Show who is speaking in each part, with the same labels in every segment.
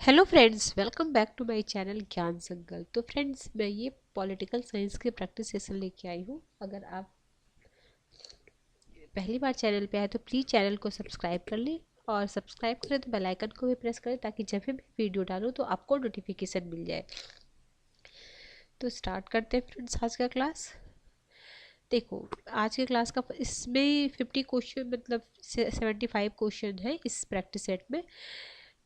Speaker 1: Hello friends, welcome back to my channel Gyan Sankalp. तो friends, मैं ये पॉलिटिकल साइंस के प्रैक्टिस सेशन लेके आई हूँ। अगर आप पहली बार चैनल पे आए तो प्लीज़ चैनल को सब्सक्राइब कर लें और सब्सक्राइब करें तो बेल आइकन को भी प्रेस करें ताकि जब भी मैं वीडियो डालूँ तो आपको नोटिफिकेशन मिल जाए। तो स्टार्ट करते हैं फ्रेंड्स आज का क्लास। देखो, आज के क्लास का इसमें 50 क्वेश्चन मतलब 75 क्वेश्चन है इस प्रैक्टिस सेट में।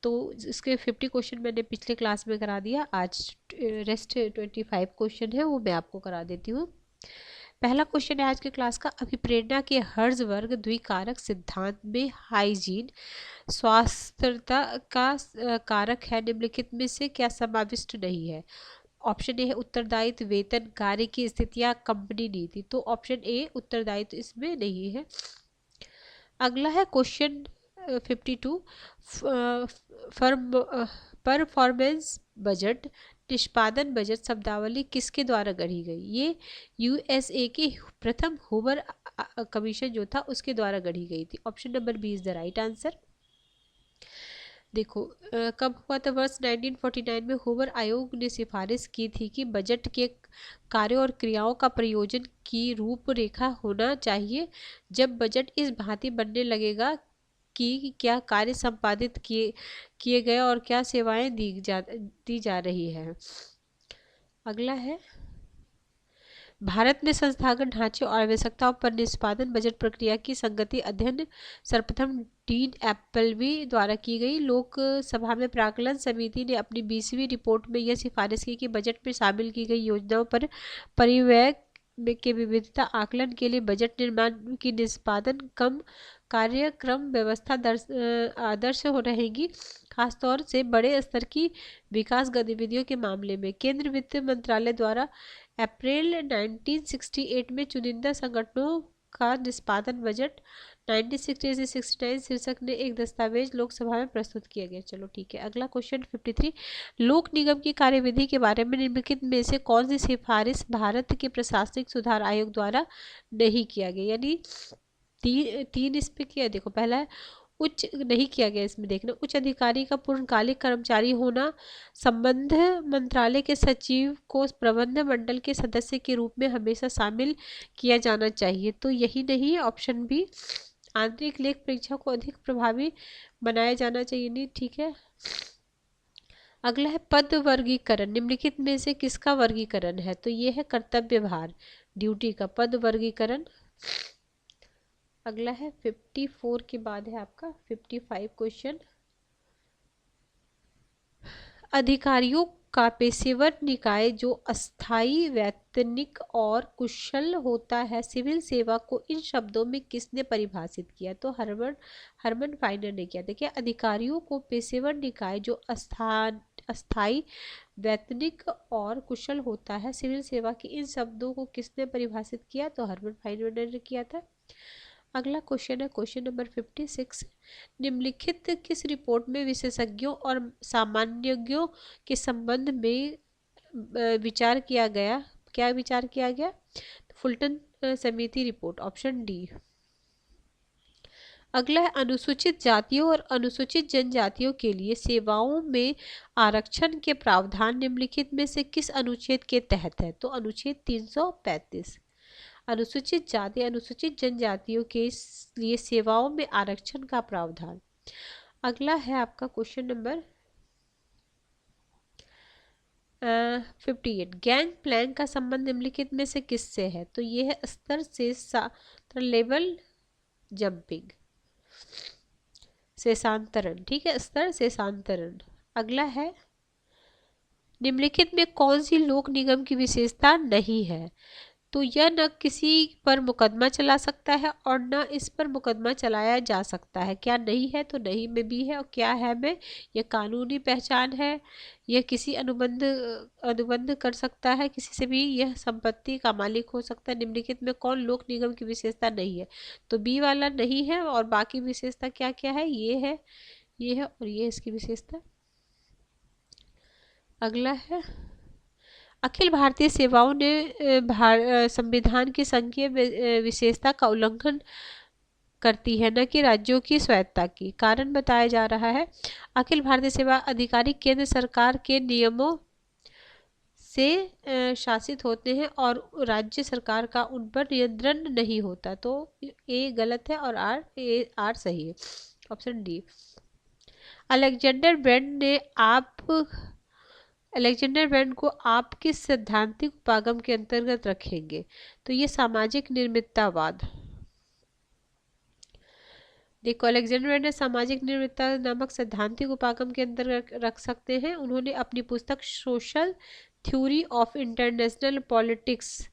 Speaker 1: तो इसके 50 क्वेश्चन मैंने पिछले क्लास में करा दिया। आज रेस्ट 25 क्वेश्चन है वो मैं आपको करा देती हूँ। पहला क्वेश्चन है आज के क्लास का, अभिप्रेरणा के हर्ज़बर्ग द्विकारक सिद्धांत में हाइजीन स्वास्थ्यता का कारक है, निम्नलिखित में से क्या समाविष्ट नहीं है। ऑप्शन ए है उत्तरदायित्व, वेतन, कार्य की स्थितियां, कंपनी नीति। तो ऑप्शन ए उत्तरदायित्व इसमें नहीं है। अगला है क्वेश्चन 52, परफॉर्मेंस बजट निष्पादन बजट शब्दावली किसके द्वारा गढ़ी गई। ये यूएसए के प्रथम हूवर कमीशन जो था उसके द्वारा गढ़ी गई थी। Option number B is the right answer. देखो, कब हुआ था, वर्ष 1949 में हूवर आयोग ने सिफारिश की थी कि बजट के कार्यों और क्रियाओं का प्रयोजन की रूपरेखा होना चाहिए। जब बजट इस भांति बनने लगेगा कि क्या कार्य संपादित किए गए और क्या सेवाएं दी जा रही है। अगला है, भारत में संस्थागत ढांचे और आवश्यकताओं पर निष्पादन बजट प्रक्रिया की संगति अध्ययन सर्वप्रथम डीन एप्पलबी द्वारा की गई। लोकसभा में प्राक्कलन समिति ने अपनी 20वीं रिपोर्ट में यह सिफारिश की कि बजट में शामिल की गई योजनाओं पर परिव्यय के विविधता आकलन के लिए बजट निर्माण की निष्पादन कम कार्यक्रम व्यवस्था आदर्श हो रहेगी। खासतौर से बड़े स्तर की विकास गतिविधियों के मामले में केंद्र वित्त मंत्रालय द्वारा अप्रैल 1968 में चुनिंदा संगठनों का निष्पादन बजट 1960 से 69 शीर्षक ने एक दस्तावेज लोकसभा में प्रस्तुत किया गया। चलो ठीक है। अगला क्वेश्चन 53, लोक निगम की कार्यविधि के बारे में निम्नलिखित में से कौन सी सिफारिश भारत के प्रशासनिक सुधार आयोग द्वारा नहीं किया गया। यानी तीन इस पे किया। देखो, पहला है उच्च नहीं किया गया, इसमें देखना उच्च अधिकारी का पूर्णकालिक कर्मचारी होना, संबंध मंत्रालय के सचिव को प्रबंध मंडल के सदस्य के रूप में हमेशा शामिल किया जाना चाहिए। तो यही नहीं, ऑप्शन बी आंतरिक लेख परीक्षा को अधिक प्रभावी बनाया जाना चाहिए। नहीं, ठीक है। अगला है पद वर्गीकरण, निम्नलिखित में से किसका वर्गीकरण है। तो ये है कर्तव्य भार, ड्यूटी का पद वर्गीकरण। अगला है 54 के बाद है आपका 55 क्वेश्चन, अधिकारियों का पेशेवर निकाय जो अस्थायी वैतनिक और कुशल होता है, सिविल सेवा को इन शब्दों में किसने परिभाषित किया। तो हरमन फाइनर ने किया। देखिए, अधिकारियों को पेशेवर निकाय जो अस्थायी वैतनिक और कुशल होता है सिविल सेवा के इन शब्दों को किसने परिभाषित किया। तो हरमन फाइनर ने किया था। अगला क्वेश्चन है क्वेश्चन नंबर 56, निम्नलिखित किस रिपोर्ट में विशेषज्ञों और सामान्यज्ञों के संबंध में विचार किया गया। क्या विचार किया गया। फुल्टन समिति रिपोर्ट, ऑप्शन डी। अगला है अनुसूचित जातियों और अनुसूचित जनजातियों के लिए सेवाओं में आरक्षण के प्रावधान निम्नलिखित में से किस अनुच्छेद के तहत है। तो अनुच्छेद 335, अनुसूचित जाति अनुसूचित जनजातियों के लिए सेवाओं में आरक्षण का प्रावधान। अगला है आपका क्वेश्चन नंबर 58, गैंग प्लैंक का संबंध निम्नलिखित में से किससे है। तो ये है स्तर से लेवल जंपिंग, शेषांतरण। ठीक है, स्तर शेषांतरण। अगला है, निम्नलिखित में कौन सी लोक निगम की विशेषता नहीं है। तो यह न किसी पर मुकदमा चला सकता है और न इस पर मुकदमा चलाया जा सकता है। क्या नहीं है। तो नहीं में भी है। और क्या है में, यह कानूनी पहचान है। यह किसी अनुबंध कर सकता है किसी से भी। यह संपत्ति का मालिक हो सकता है। निम्नलिखित में कौन लोक निगम की विशेषता नहीं है। तो बी वाला नहीं है। और बाकी विशेषता क्या क्या है, ये है, ये है और ये इसकी विशेषता। अगला है, अखिल भारतीय सेवाओं ने संविधान की संघीय विशेषता का उल्लंघन करती है, न कि राज्यों की स्वायत्तता की। कारण बताया जा रहा है, अखिल भारतीय सेवा अधिकारी केंद्र सरकार के नियमों से शासित होते हैं और राज्य सरकार का उन पर नियंत्रण नहीं होता। तो ए गलत है और आर सही है, ऑप्शन डी। अलेक्जेंडर ब्रैंड को आप किस सैद्धांतिक उपागम के अंतर्गत रखेंगे? तो ये सामाजिक निर्मिततावाद। देखो, अलेक्जेंडर ब्रैंड ने सामाजिक निर्मितता नामक सैद्धांतिक उपागम के अंतर्गत रख सकते हैं। उन्होंने अपनी पुस्तक social theory of international politics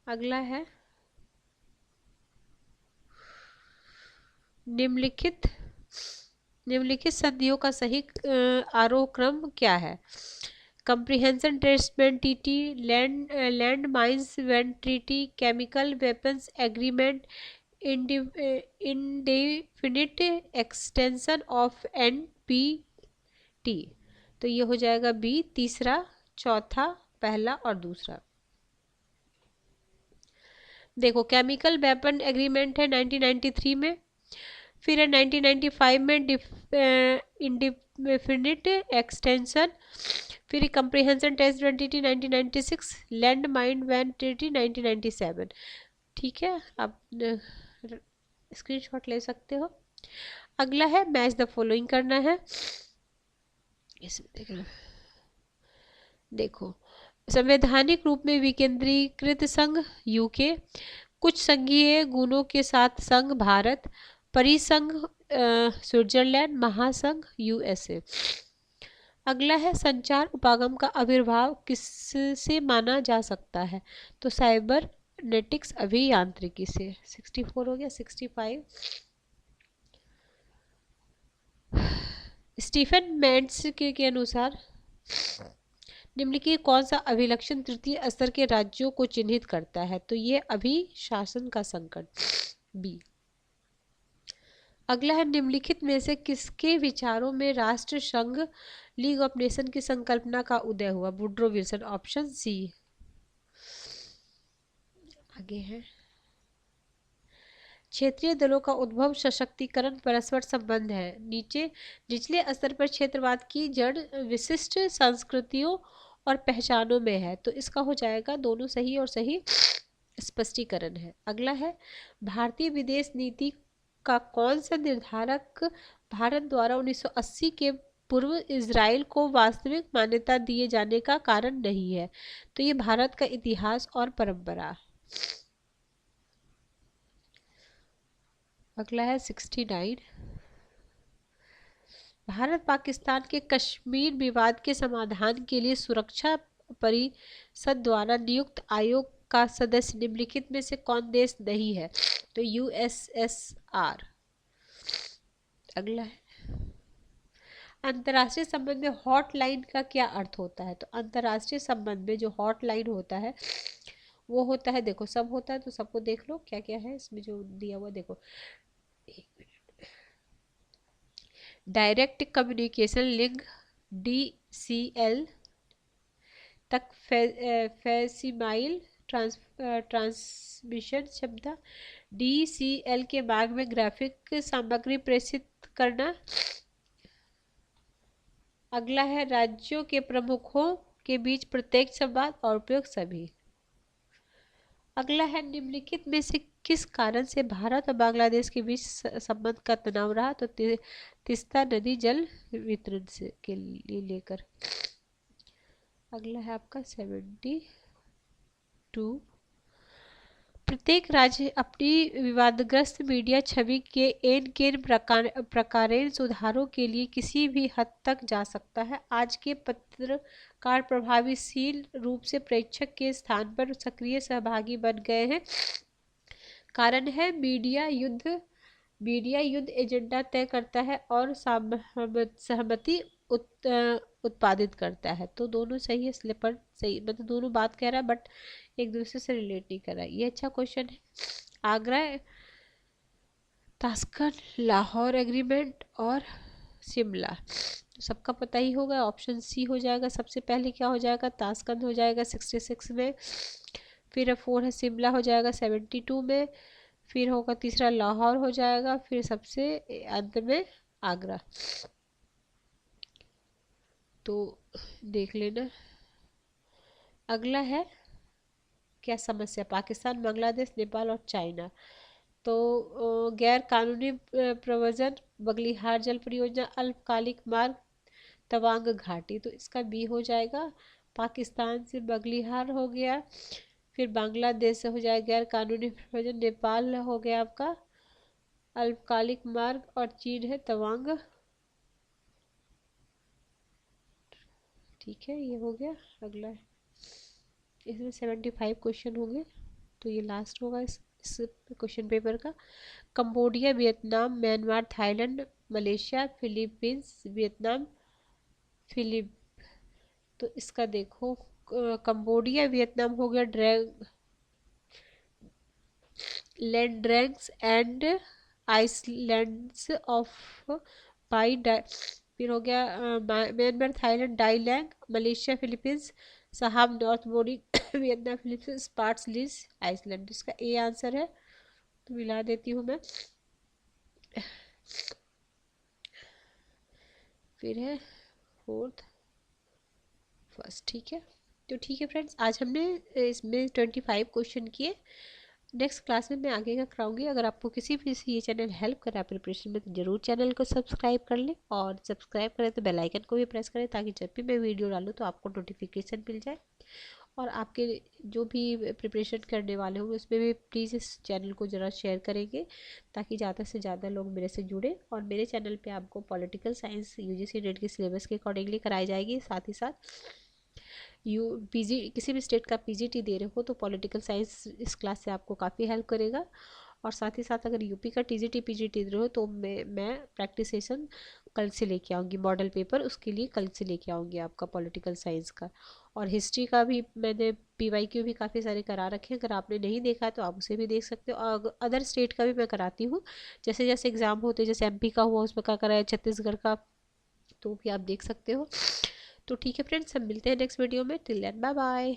Speaker 1: अगला है निम्नलिखित संधियों का सही आरोह क्रम क्या है? Comprehension testament treaty, land mines when treaty, chemical weapons agreement, indefinite extension of NPT। तो ये हो जाएगा बी, तीसरा, चौथा, पहला और दूसरा। देखो, केमिकल वेपन एग्रीमेंट है 1993 में, फिर है 1995 में इंडेफिनिट एक्सटेंशन, फिर comprehensive test treaty 1996, land mine ban treaty 1997। ठीक है, आप स्क्रीनशॉट ले सकते हो। अगला है मैच द फॉलोइंग करना है। इसमें देखो, संवैधानिक रूप में विकेंद्रीकृत संघ यूके, कुछ संघीय गुणों के साथ संघ भारत, परिसंघ स्विट्जरलैंड, महासंघ USA। अगला है संचार उपागम का आविर्भाव किससे माना जा सकता है? तो साइबरनेटिक्स अभियांत्रिकी से। 64 हो गया, 65। स्टीफन मेंट्स के अनुसार निम्नलिखित कौन सा अभिलक्षण तृतीय स्तर के राज्यों को चिन्हित करता है? तो ये अभिशासन का संकट, बी। अगला है निम्नलिखित में से किसके विचारों में राष्ट्र संघ लीग ऑफ नेशन की संकल्पना का उदय हुआ? Woodrow Wilson, option C. आगे है क्षेत्रीय दलों का उद्भव सशक्तिकरण परस्पर संबंध है। निचले स्तर पर क्षेत्रवाद की जड़ विशिष्ट संस्कृतियों और पहचानों में है। तो इसका हो जाएगा दोनों सही और सही स्पष्टीकरण है। अगला है भारतीय विदेश नीति का कौन सा निर्धारक भारत द्वारा 1980 के पूर्व इजराइल को वास्तविक मान्यता दिए जाने का कारण नहीं है? तो ये भारत का इतिहास और परंपरा। अगला है 69। भारत पाकिस्तान के कश्मीर विवाद के समाधान के लिए सुरक्षा परिषद द्वारा नियुक्त आयोग का सदस्य निम्नलिखित में से कौन देश नहीं है? तो USSR। अगला है अंतर्राष्ट्रीय संबंध में हॉटलाइन का क्या अर्थ होता है? तो अंतर्राष्ट्रीय संबंध में जो हॉटलाइन होता है वो होता है, देखो सब होता है तो सबको देख लो क्या क्या है इसमें जो दिया हुआ। देखो, डायरेक्ट कम्युनिकेशन लिंक DCL तक, फैसिमाइल ट्रांसमिशन क्षमता, DCL के मार्ग में ग्राफिक सामग्री प्रेषित करना। अगला है राज्यों के प्रमुखों के बीच प्रत्येक संवाद और उपयोग सभी। अगला है निम्नलिखित में से किस कारण से भारत और बांग्लादेश के बीच संबंध का तनाव रहा? तो तीस्ता नदी जल वितरण से के लिए लेकर। अगला है आपका 72। प्रत्येक राज्य अपनी विवादग्रस्त मीडिया छवि के एन प्रकारेण सुधारों के लिए किसी भी हद तक जा सकता है। आज के पत्रकार प्रभावशील रूप से प्रेक्षक के स्थान पर सक्रिय सहभागी बन गए हैं। कारण है मीडिया युद्ध एजेंडा तय करता है और सहमति उत्पादित करता है। तो दोनों सही है, स्लिपर सही, मतलब दोनों बात कह रहा है बट एक दूसरे से रिलेट नहीं कर रहा है। ये अच्छा क्वेश्चन है। आगरा, ताशकंद, लाहौर एग्रीमेंट और शिमला सबका पता ही होगा, ऑप्शन सी हो जाएगा। सबसे पहले क्या हो जाएगा? ताशकंद हो जाएगा 66 में, फिर 4 है शिमला हो जाएगा 72 में, फिर होगा तीसरा लाहौर हो जाएगा, फिर सबसे अंत में आगरा। तो देख लेना। अगला है क्या समस्या, पाकिस्तान, बांग्लादेश, नेपाल और चाइना। तो गैर कानूनी प्रव्रजन, बगलिहार जल परियोजना, अल्पकालिक मार्ग, तवांग घाटी। तो इसका बी हो जाएगा। पाकिस्तान से बगलिहार हो गया, फिर बांग्लादेश से हो जाएगा गैर कानूनी प्रव्रजन, नेपाल हो गया आपका अल्पकालिक मार्ग, और चीन है तवांग। ठीक है, ये हो गया। अगला है, इसमें 75 क्वेश्चन होंगे, तो ये लास्ट होगा इस क्वेश्चन पेपर का। Cambodia, Vietnam, Myanmar, Thailand, Malaysia, Philippines, Vietnam, Philip. तो इसका देखो, कंबोडिया वियतनाम हो गया लैंड ड्रैग्स एंड आइसलैंड्स ऑफ पाई, फिर हो गया म्यांमार, थाईलैंड, डाईलैंड, मलेशिया, फिलीपींस, सहाब, नॉर्थ मोरी, वियतनाम, फिलीपींस, पार्ट्स लीज, आइसलैंड। इसका ए आंसर है, तो मिला देती हूँ मैं। फिर है फोर्थ, फर्स्ट। ठीक है, तो ठीक है फ्रेंड्स, आज हमने इसमें 25 क्वेश्चन किए। नेक्स्ट क्लास में मैं आगे का कराऊंगी। अगर आपको किसी भी से ये चैनल हेल्प कर रहा है प्रिपरेशन में, तो जरूर चैनल को सब्सक्राइब कर लें, और सब्सक्राइब करें तो बेल आइकन को भी प्रेस करें, ताकि जब भी मैं वीडियो डालूँ तो आपको नोटिफिकेशन मिल जाए। और आपके जो भी प्रिपरेशन करने वाले होंगे उसमें भी प्लीज़ इस चैनल को ज़रा शेयर करेंगे, ताकि ज़्यादा से ज़्यादा लोग मेरे से जुड़े। और मेरे चैनल पे आपको पॉलिटिकल साइंस यूजीसी नेट के सिलेबस के अकॉर्डिंगली कराई जाएगी। साथ ही साथ पीजी, किसी भी स्टेट का पीजीटी दे रहे हो तो पॉलिटिकल साइंस इस क्लास से आपको काफ़ी हेल्प करेगा। और साथ ही साथ अगर यूपी का टीजीटी पीजीटी दे रहे हो तो मैं प्रैक्टिस सेशन कल से लेके आऊँगी, मॉडल पेपर उसके लिए कल से लेके आऊँगी आपका पॉलिटिकल साइंस का। और हिस्ट्री का भी मैंने पीवाईक्यू भी काफ़ी सारे करा रखे हैं, अगर आपने नहीं देखा तो आप उसे भी देख सकते हो। और अदर स्टेट का भी मैं कराती हूँ, जैसे जैसे एग्ज़ाम होते हैं, जैसे एमपी का हुआ उसमें का कराया, छत्तीसगढ़ का, तो भी आप देख सकते हो। तो ठीक है फ्रेंड्स, हम मिलते हैं नेक्स्ट वीडियो में। Till then bye bye.